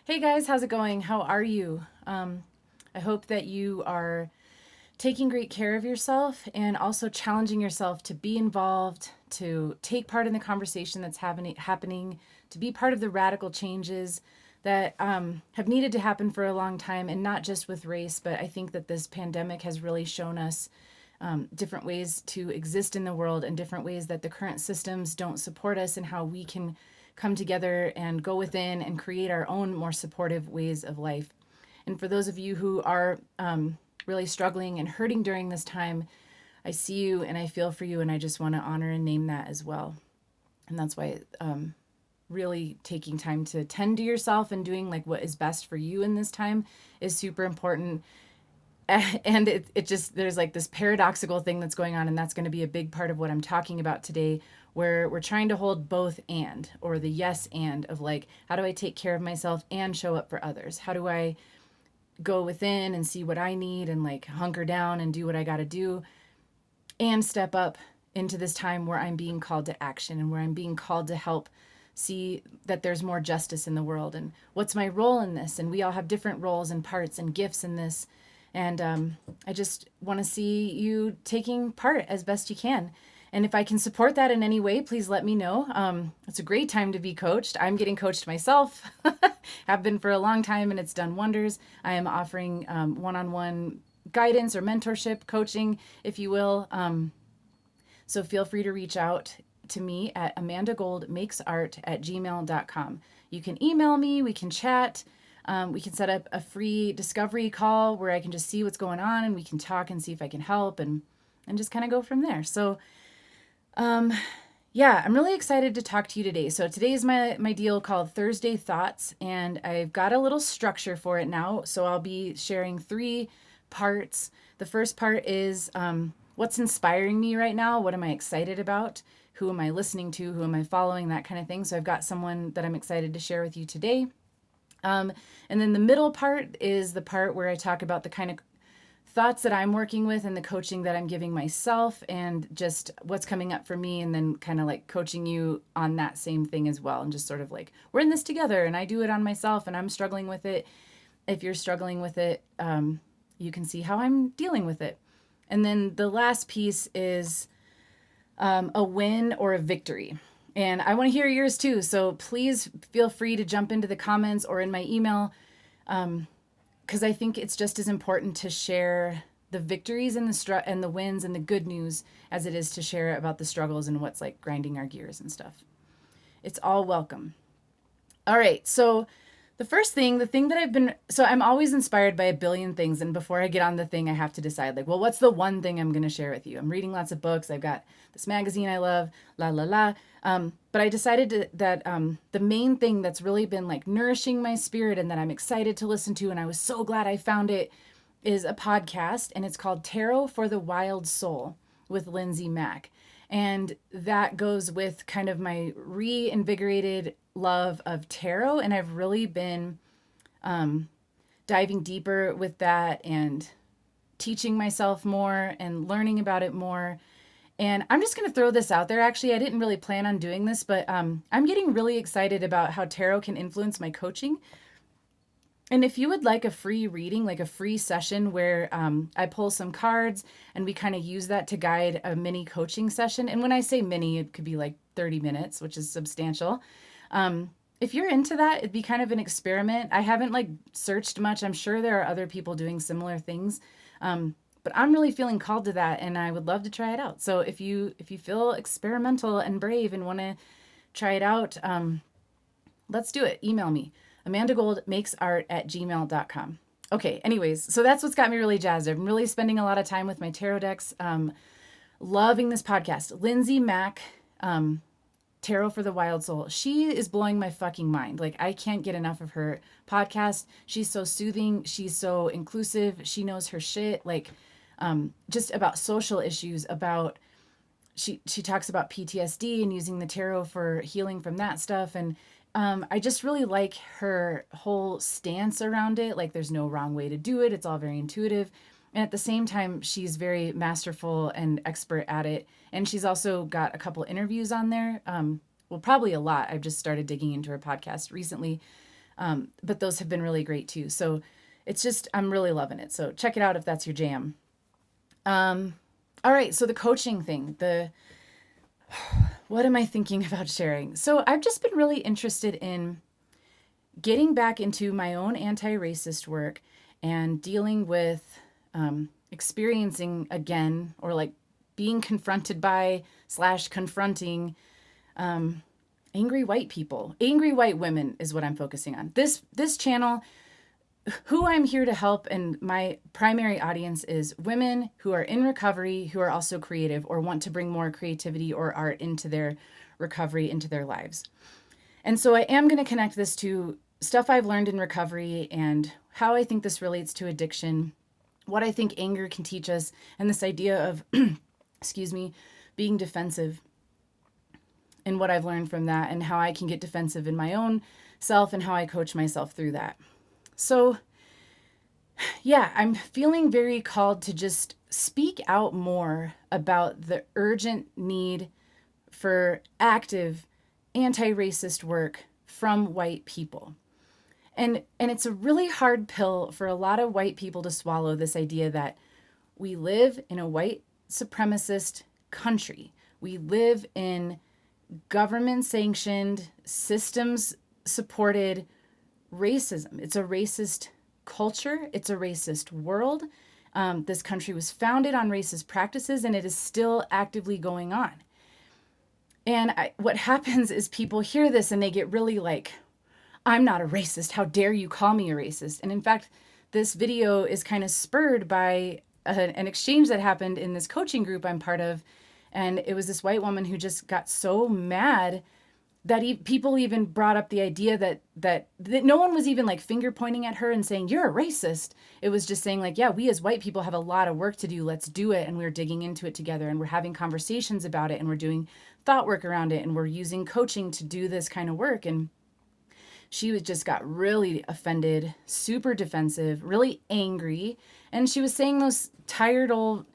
Hey guys, how's it going? How are you? I hope that you are taking great care of yourself and also challenging yourself to be involved, to take part in the conversation that's happening, to be part of the radical changes that have needed to happen for a long time, and not just with race, but I think that this pandemic has really shown us different ways to exist in the world and different ways that the current systems don't support us, and how we can come together and go within and create our own more supportive ways of life. And for those of you who are really struggling and hurting during this time, I see you and I feel for you, and I just want to honor and name that as well. And that's why really taking time to tend to yourself and doing like what is best for you in this time is super important. And it just, there's like this paradoxical thing that's going on, and that's going to be a big part of what I'm talking about today, where we're trying to hold both and, or the yes and of like, how do I take care of myself and show up for others? How do I go within and see what I need and like hunker down and do what I got to do and step up into this time where I'm being called to action and where I'm being called to help see that there's more justice in the world, and what's my role in this? And we all have different roles and parts and gifts in this. And I just want to see you taking part as best you can. And if I can support that in any way, please let me know. It's a great time to be coached. I'm getting coached myself, have been for a long time, and it's done wonders. I am offering one on one guidance or mentorship, coaching, if you will. So feel free to reach out to me at amandagoldmakesart@gmail.com. You can email me, we can chat. We can set up a free discovery call where I can just see what's going on, and we can talk and see if I can help, and just kind of go from there. So, yeah, I'm really excited to talk to you today. So today is my deal called Thursday Thoughts, and I've got a little structure for it now. So I'll be sharing three parts. The first part is what's inspiring me right now. What am I excited about? Who am I listening to? Who am I following? That kind of thing. So I've got someone that I'm excited to share with you today. And then the middle part is the part where I talk about the kind of thoughts that I'm working with and the coaching that I'm giving myself, and just what's coming up for me, and then kind of like coaching you on that same thing as well. And just sort of like, we're in this together, and I do it on myself, and I'm struggling with it. If you're struggling with it, you can see how I'm dealing with it. And then the last piece is a win or a victory. And I want to hear yours too. So please feel free to jump into the comments or in my email, because I think it's just as important to share the victories and and the wins and the good news as it is to share about the struggles and what's like grinding our gears and stuff. It's all welcome. All right. So the first thing, the thing that so I'm always inspired by a billion things. And before I get on the thing, I have to decide like, well, what's the one thing I'm going to share with you? I'm reading lots of books. I've got this magazine I love, la, la, la. But I decided that the main thing that's really been like nourishing my spirit and that I'm excited to listen to, and I was so glad I found it, is a podcast, and it's called Tarot for the Wild Soul with Lindsay Mack. And that goes with kind of my reinvigorated love of tarot. And I've really been diving deeper with that and teaching myself more and learning about it more. And I'm just going to throw this out there. Actually, I didn't really plan on doing this, but I'm getting really excited about how tarot can influence my coaching. And if you would like a free reading, like a free session where I pull some cards and we kind of use that to guide a mini coaching session. And when I say mini, it could be like 30 minutes, which is substantial. If you're into that, it'd be kind of an experiment. I haven't like searched much. I'm sure there are other people doing similar things. But I'm really feeling called to that, and I would love to try it out. So if you feel experimental and brave and want to try it out, let's do it. Email me, amandagoldmakesart@gmail.com. Okay, anyways, so that's what's got me really jazzed. I'm really spending a lot of time with my tarot decks. Loving this podcast. Lindsay Mack, Tarot for the Wild Soul. She is blowing my fucking mind. Like, I can't get enough of her podcast. She's so soothing. She's so inclusive. She knows her shit. Like, just about social issues, about she talks about PTSD and using the tarot for healing from that stuff. And I just really like her whole stance around it. Like, there's no wrong way to do it. It's all very intuitive. And at the same time, she's very masterful and expert at it. And she's also got a couple interviews on there. Well, probably a lot. I've just started digging into her podcast recently. But those have been really great too. So it's just, I'm really loving it. So check it out if that's your jam. All right. So the coaching thing, what am I thinking about sharing? So I've just been really interested in getting back into my own anti-racist work and dealing with experiencing again, or like being confronted by / confronting angry white people. Angry white women is what I'm focusing on. This channel, who I'm here to help, and my primary audience is women who are in recovery, who are also creative or want to bring more creativity or art into their recovery, into their lives. And so I am going to connect this to stuff I've learned in recovery and how I think this relates to addiction, what I think anger can teach us, and this idea of, excuse me, being defensive, and what I've learned from that, and how I can get defensive in my own self and how I coach myself through that. So, yeah, I'm feeling very called to just speak out more about the urgent need for active anti-racist work from white people. And it's a really hard pill for a lot of white people to swallow, this idea that we live in a white supremacist country. We live in government sanctioned, systems supported racism. It's a racist culture. It's a racist world. This country was founded on racist practices, and it is still actively going on. And what happens is people hear this and they get really like, I'm not a racist. How dare you call me a racist? And in fact, this video is kind of spurred by an exchange that happened in this coaching group I'm part of. And it was this white woman who just got so mad that people even brought up the idea that no one was even like finger pointing at her and saying, you're a racist. It was just saying like, yeah, we as white people have a lot of work to do. Let's do it. And we're digging into it together, and we're having conversations about it, and we're doing thought work around it, and we're using coaching to do this kind of work. And she was just got really offended, super defensive, really angry. And she was saying those tired old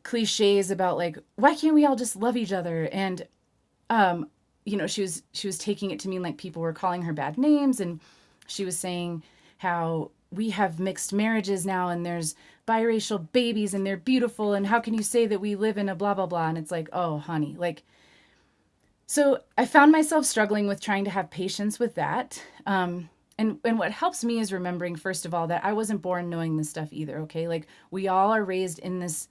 cliches about like, why can't we all just love each other? And she was taking it to mean like people were calling her bad names, and she was saying how we have mixed marriages now, and there's biracial babies, and they're beautiful, and how can you say that we live in a blah blah blah? And it's like, oh honey, like, so I found myself struggling with trying to have patience with that. And what helps me is remembering, first of all, that I wasn't born knowing this stuff either. Okay, like we all are raised in this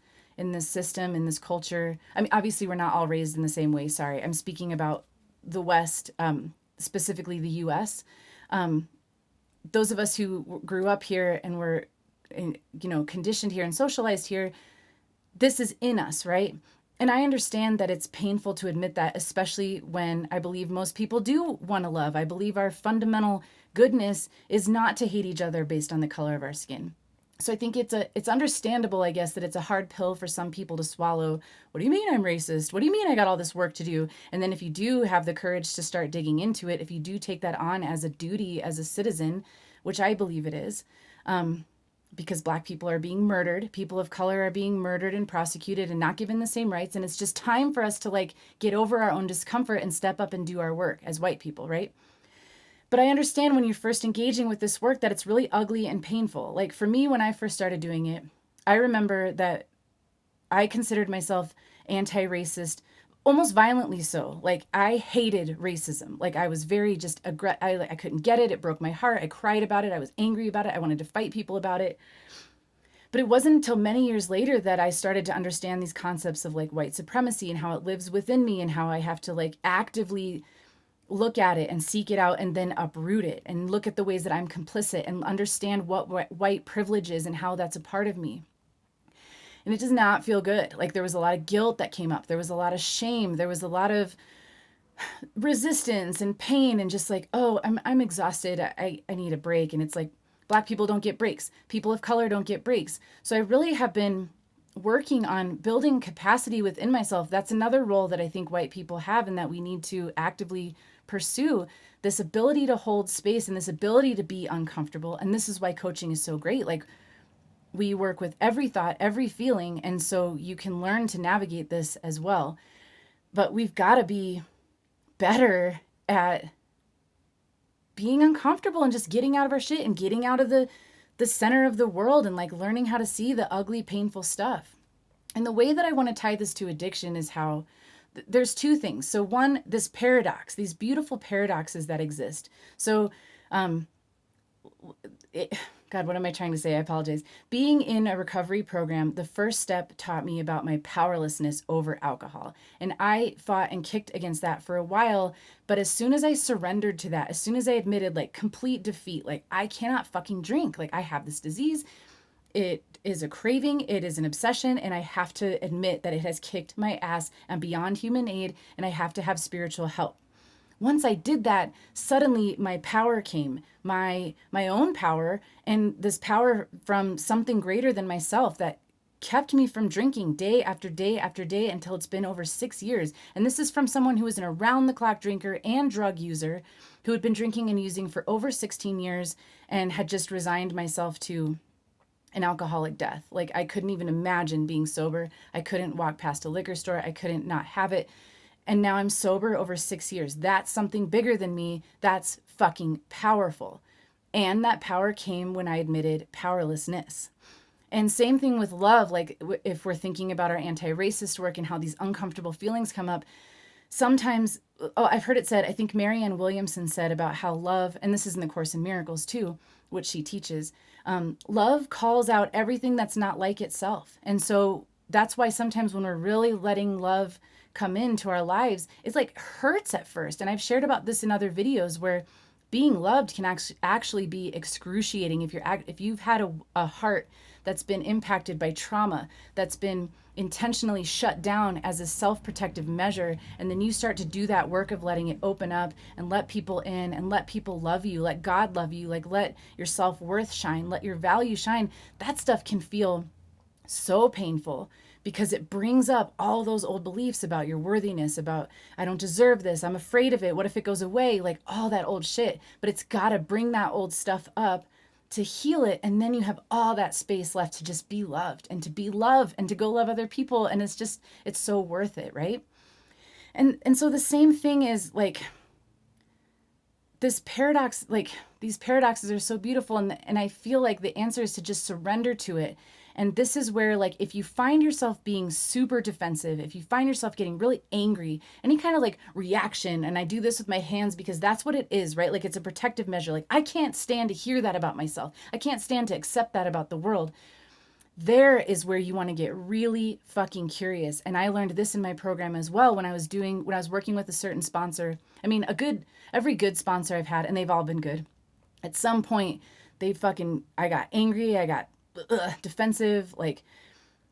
system, in this culture. I mean, obviously we're not all raised in the same way. Sorry. I'm speaking about the West, specifically the US. Those of us who grew up here and were, conditioned here and socialized here, this is in us, right? And I understand that it's painful to admit that, especially when I believe most people do want to love. I believe our fundamental goodness is not to hate each other based on the color of our skin. So I think it's understandable, I guess, that it's a hard pill for some people to swallow. What do you mean I'm racist? What do you mean I got all this work to do? And then if you do have the courage to start digging into it, if you do take that on as a duty, as a citizen, which I believe it is, because Black people are being murdered, people of color are being murdered and prosecuted and not given the same rights. And it's just time for us to like get over our own discomfort and step up and do our work as white people, right? But I understand when you're first engaging with this work that it's really ugly and painful. Like for me, when I first started doing it, I remember that I considered myself anti-racist, almost violently so. Like I hated racism. Like I was very just I couldn't get it. It broke my heart. I cried about it. I was angry about it. I wanted to fight people about it. But it wasn't until many years later that I started to understand these concepts of like white supremacy and how it lives within me, and how I have to like actively look at it and seek it out and then uproot it and look at the ways that I'm complicit and understand what white privilege is and how that's a part of me. And it does not feel good. Like there was a lot of guilt that came up. There was a lot of shame. There was a lot of resistance and pain and just like, oh, I'm exhausted. I need a break. And it's like, Black people don't get breaks. People of color don't get breaks. So I really have been working on building capacity within myself. That's another role that I think white people have, and that we need to actively pursue, this ability to hold space and this ability to be uncomfortable. And this is why coaching is so great. Like we work with every thought, every feeling. And so you can learn to navigate this as well. But we've got to be better at being uncomfortable and just getting out of our shit and getting out of the center of the world and like learning how to see the ugly, painful stuff. And the way that I want to tie this to addiction is how there's two things. So one, this paradox, these beautiful paradoxes that exist. So, God, what am I trying to say? I apologize. Being in a recovery program, the first step taught me about my powerlessness over alcohol. And I fought and kicked against that for a while. But as soon as I surrendered to that, as soon as I admitted like complete defeat, like I cannot fucking drink, like I have this disease, it is a craving, it is an obsession, and I have to admit that it has kicked my ass and beyond human aid, and I have to have spiritual help. Once I did that, suddenly my power came, my own power, and this power from something greater than myself that kept me from drinking day after day after day until it's been over 6 years. And this is from someone who was an around-the-clock drinker and drug user who had been drinking and using for over 16 years and had just resigned myself to an alcoholic death. Like I couldn't even imagine being sober. I couldn't walk past a liquor store. I couldn't not have it. And now I'm sober over 6 years. That's something bigger than me. That's fucking powerful. And that power came when I admitted powerlessness. And same thing with love. Like if we're thinking about our anti-racist work and how these uncomfortable feelings come up, sometimes, I've heard it said, I think Marianne Williamson said about how love, and this is in the Course in Miracles too, which she teaches, love calls out everything that's not like itself. And so that's why sometimes when we're really letting love come into our lives, it's like hurts at first. And I've shared about this in other videos where being loved can actually be excruciating if you've had a heart that's been impacted by trauma, that's been intentionally shut down as a self-protective measure, and then you start to do that work of letting it open up and let people in and let people love you, let God love you, like let your self-worth shine, let your value shine. That stuff can feel so painful because it brings up all those old beliefs about your worthiness, about I don't deserve this, I'm afraid of it, what if it goes away, like all that old shit. But it's got to bring that old stuff up to heal it, and then you have all that space left to just be loved and to be loved and to go love other people, and it's so worth it, right? And so the same thing is like this paradox, like these paradoxes are so beautiful, and I feel like the answer is to just surrender to it. And this is where, like, if you find yourself being super defensive, if you find yourself getting really angry, any kind of like reaction, and I do this with my hands because that's what it is, right? Like it's a protective measure. Like I can't stand to hear that about myself. I can't stand to accept that about the world. There is where you want to get really fucking curious. And I learned this in my program as well when I was working with a certain sponsor. I mean, every good sponsor I've had, and they've all been good. At some point, I got angry, I got defensive, like,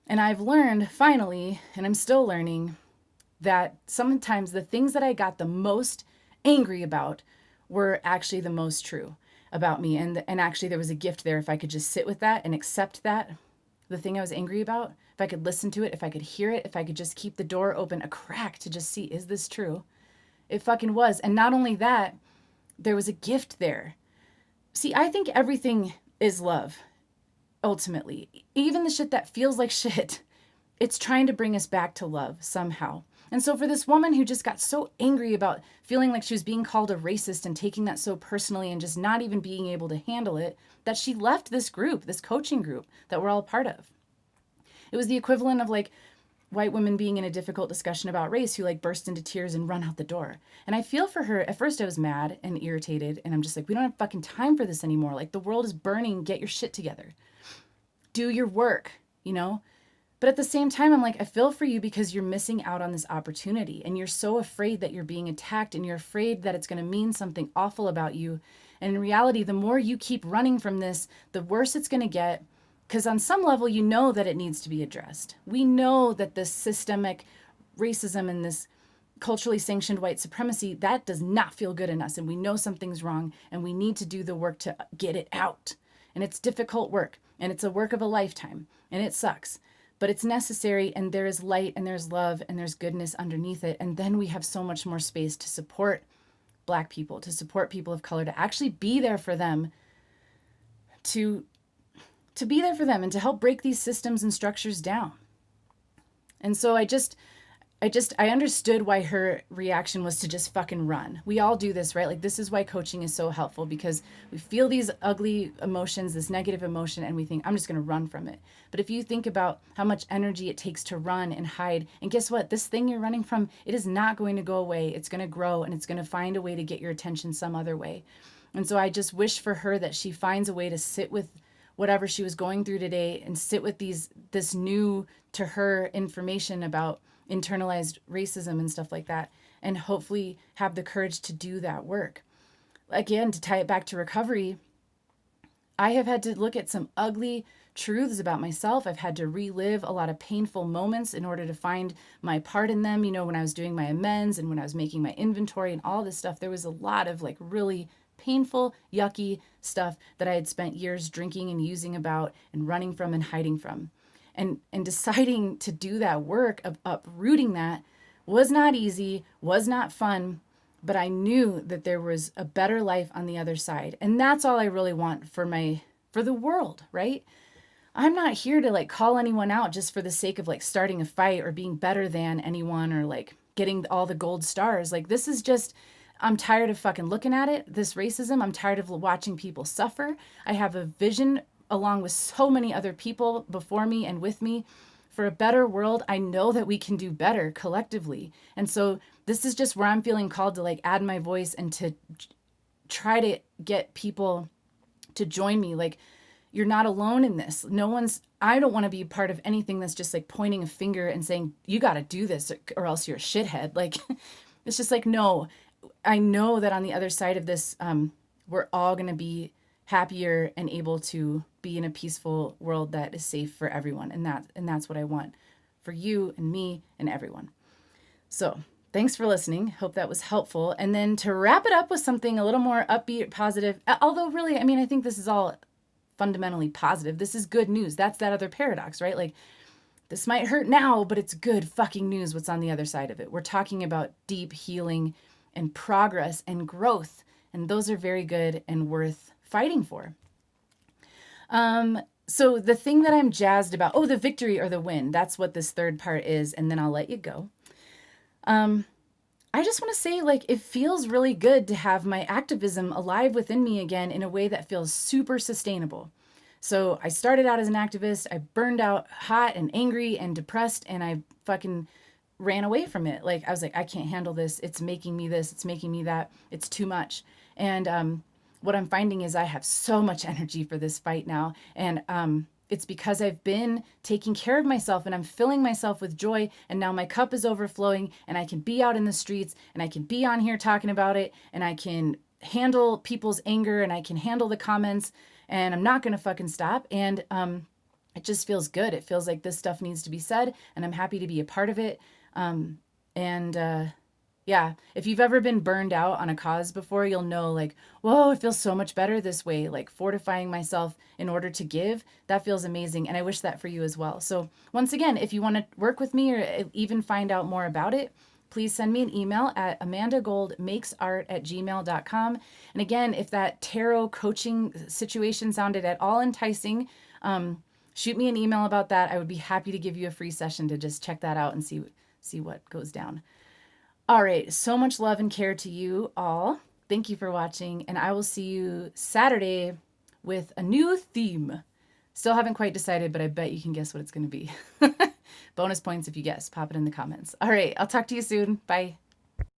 and I've learned finally, and I'm still learning, that sometimes the things that I got the most angry about were actually the most true about me. And actually there was a gift there if I could just sit with that and accept that, the thing I was angry about, if I could listen to it, if I could hear it, if I could just keep the door open a crack to just see, is this true? It fucking was. And not only that, there was a gift there. See, I think everything is love. Ultimately, even the shit that feels like shit, it's trying to bring us back to love somehow. And so for this woman who just got so angry about feeling like she was being called a racist and taking that so personally and just not even being able to handle it, that she left this group, this coaching group that we're all part of. It was the equivalent of like white women being in a difficult discussion about race who like burst into tears and run out the door. And I feel for her. At first I was mad and irritated, and I'm just like, we don't have fucking time for this anymore. Like the world is burning. Get your shit together. Do your work, you know? But at the same time, I'm like, I feel for you because you're missing out on this opportunity, and you're so afraid that you're being attacked, and you're afraid that it's going to mean something awful about you. And in reality, the more you keep running from this, the worse it's going to get, because on some level, you know that it needs to be addressed. We know that this systemic racism and this culturally sanctioned white supremacy, that does not feel good in us, and we know something's wrong, and we need to do the work to get it out. And it's difficult work, and it's a work of a lifetime, and it sucks. But it's necessary, and there is light, and there's love, and there's goodness underneath it. And then we have so much more space to support Black people, to support people of color, to actually be there for them, to be there for them and to help break these systems and structures down. And so I I understood why her reaction was to just fucking run. We all do this, right? Like, this is why coaching is so helpful, because we feel these ugly emotions, this negative emotion, and we think, I'm just going to run from it. But if you think about how much energy it takes to run and hide, and guess what? This thing you're running from, it is not going to go away. It's going to grow, and it's going to find a way to get your attention some other way. And so I just wish for her that she finds a way to sit with whatever she was going through today, and sit with this new to her information about internalized racism and stuff like that, and hopefully have the courage to do that work. Again, to tie it back to recovery, I have had to look at some ugly truths about myself. I've had to relive a lot of painful moments in order to find my part in them. You know, when I was doing my amends and when I was making my inventory and all this stuff, there was a lot of like really painful, yucky stuff that I had spent years drinking and using about and running from and hiding from. And deciding to do that work of uprooting that was not easy, was not fun, but I knew that there was a better life on the other side. And that's all I really want for the world, right? I'm not here to like call anyone out just for the sake of like starting a fight or being better than anyone or like getting all the gold stars. Like, this is just, I'm tired of fucking looking at it, this racism. I'm tired of watching people suffer. I have a vision along with so many other people before me and with me for a better world. I know that we can do better collectively. And so this is just where I'm feeling called to like add my voice and to try to get people to join me. Like, you're not alone in this. I don't want to be part of anything that's just like pointing a finger and saying, you got to do this or else you're a shithead. Like, it's just like, no, I know that on the other side of this, we're all going to be happier and able to be in a peaceful world that is safe for everyone. And that's what I want for you and me and everyone. So thanks for listening. Hope that was helpful. And then to wrap it up with something a little more upbeat, positive, although really, I mean, I think this is all fundamentally positive. This is good news. That's that other paradox, right? Like, this might hurt now, but it's good fucking news what's on the other side of it. We're talking about deep healing and progress and growth. And those are very good and worth fighting for. So the thing that I'm jazzed about, the victory or the win, that's what this third part is. And then I'll let you go. I just want to say, like, it feels really good to have my activism alive within me again in a way that feels super sustainable. So I started out as an activist. I burned out hot and angry and depressed, and I fucking ran away from it. Like, I was like, I can't handle this. It's making me this. It's making me that. It's too much. And what I'm finding is I have so much energy for this fight now. And it's because I've been taking care of myself and I'm filling myself with joy. And now my cup is overflowing and I can be out in the streets and I can be on here talking about it and I can handle people's anger and I can handle the comments and I'm not going to fucking stop. And it just feels good. It feels like this stuff needs to be said and I'm happy to be a part of it. Yeah, if you've ever been burned out on a cause before, you'll know like, whoa, it feels so much better this way. Like fortifying myself in order to give, that feels amazing. And I wish that for you as well. So once again, if you want to work with me or even find out more about it, please send me an email at amandagoldmakesart@gmail.com. And again, if that tarot coaching situation sounded at all enticing, shoot me an email about that. I would be happy to give you a free session to just check that out and see what goes down. All right, so much love and care to you all. Thank you for watching, and I will see you Saturday with a new theme. Still haven't quite decided, but I bet you can guess what it's going to be. Bonus points if you guess. Pop it in the comments. All right, I'll talk to you soon. Bye.